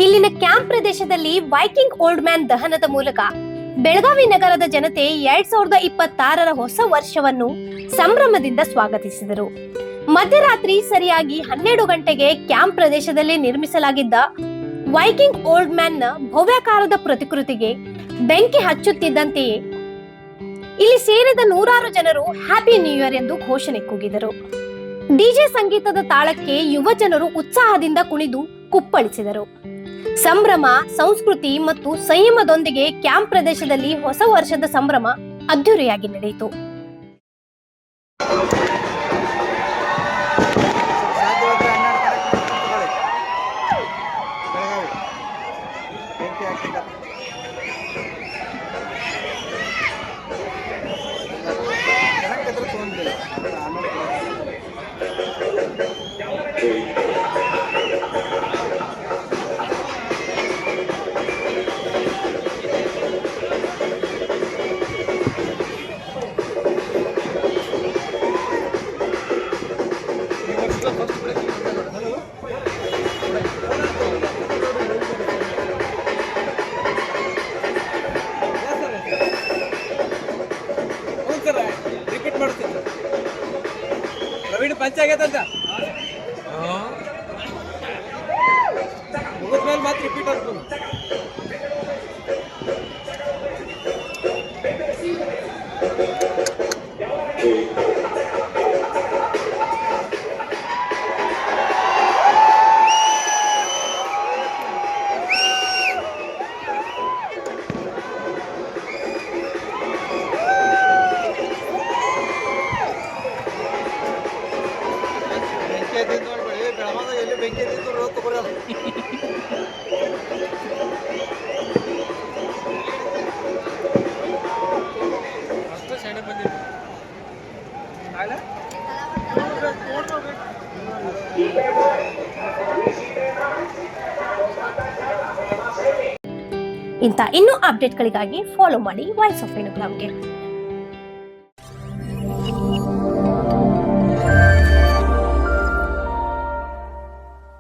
ಇಲ್ಲಿನ ಕ್ಯಾಂಪ್ ಪ್ರದೇಶದಲ್ಲಿ Viking old man ದಹನದ ಮೂಲಕ ಬೆಳಗಾವಿ ನಗರದ ಜನತೆ 2026ರ ಹೊಸ ವರ್ಷವನ್ನು ಸಂಭ್ರಮದಿಂದ ಸ್ವಾಗತಿಸಿದರು. ಮಧ್ಯರಾತ್ರಿ ಸರಿಯಾಗಿ 12 ಗಂಟೆಗೆ ಕ್ಯಾಂಪ್ ಪ್ರದೇಶದಲ್ಲಿ ನಿರ್ಮಿಸಲಾಗಿದ್ದ ವೈಕಿಂಗ್ ಓಲ್ಡ್ ಮ್ಯಾನ್ ನ ಭವ್ಯಾಕಾರದ ಪ್ರತಿಕೃತಿಗೆ ಬೆಂಕಿ ಹಚ್ಚುತ್ತಿದ್ದಂತೆಯೇ ಇಲ್ಲಿ ಸೇರಿದ ನೂರಾರು ಜನರು ಹ್ಯಾಪಿ ನ್ಯೂ ಇಯರ್ ಎಂದು ಘೋಷಣೆ ಕೂಗಿದರು. ಡಿಜೆ ಸಂಗೀತದ ತಾಳಕ್ಕೆ ಯುವ ಜನರು ಉತ್ಸಾಹದಿಂದ ಕುಣಿದು ಕುಪ್ಪಳಿಸಿದರು. ಸಂಭ್ರಮ, ಸಂಸ್ಕೃತಿ ಮತ್ತು ಸಂಯಮದೊಂದಿಗೆ ಕ್ಯಾಂಪ್ ಪ್ರದೇಶದಲ್ಲಿ ಹೊಸ ವರ್ಷದ ಸಂಭ್ರಮ ಅದ್ದೂರಿಯಾಗಿ ನಡೆಯಿತು. ರಿಪೀಟ್ ಮಾಡ್ತೀನಿ. ಪ್ರವೀಣ್ ಪಂಚ ಆಗೈತಂತ ಮುಗಿದ್ಮೇಲೆ ಮತ್ತೆ ರಿಪೀಟ್ ಆಗ್ಬೋದು. ಎಲ್ಲಿ ಬೆಂಕಿ ತಗೊಳ್ಳೋದು ಅಷ್ಟು ಸೈಡ್ ಬಂದಿದೆ. ಇಂಥ ಇನ್ನೂ ಅಪ್ಡೇಟ್ಗಳಿಗಾಗಿ ಫಾಲೋ ಮಾಡಿ ವಾಯ್ಸ್ ಆಫ್ ವೇಣುಗ್ರಾಮ್ಗೆ.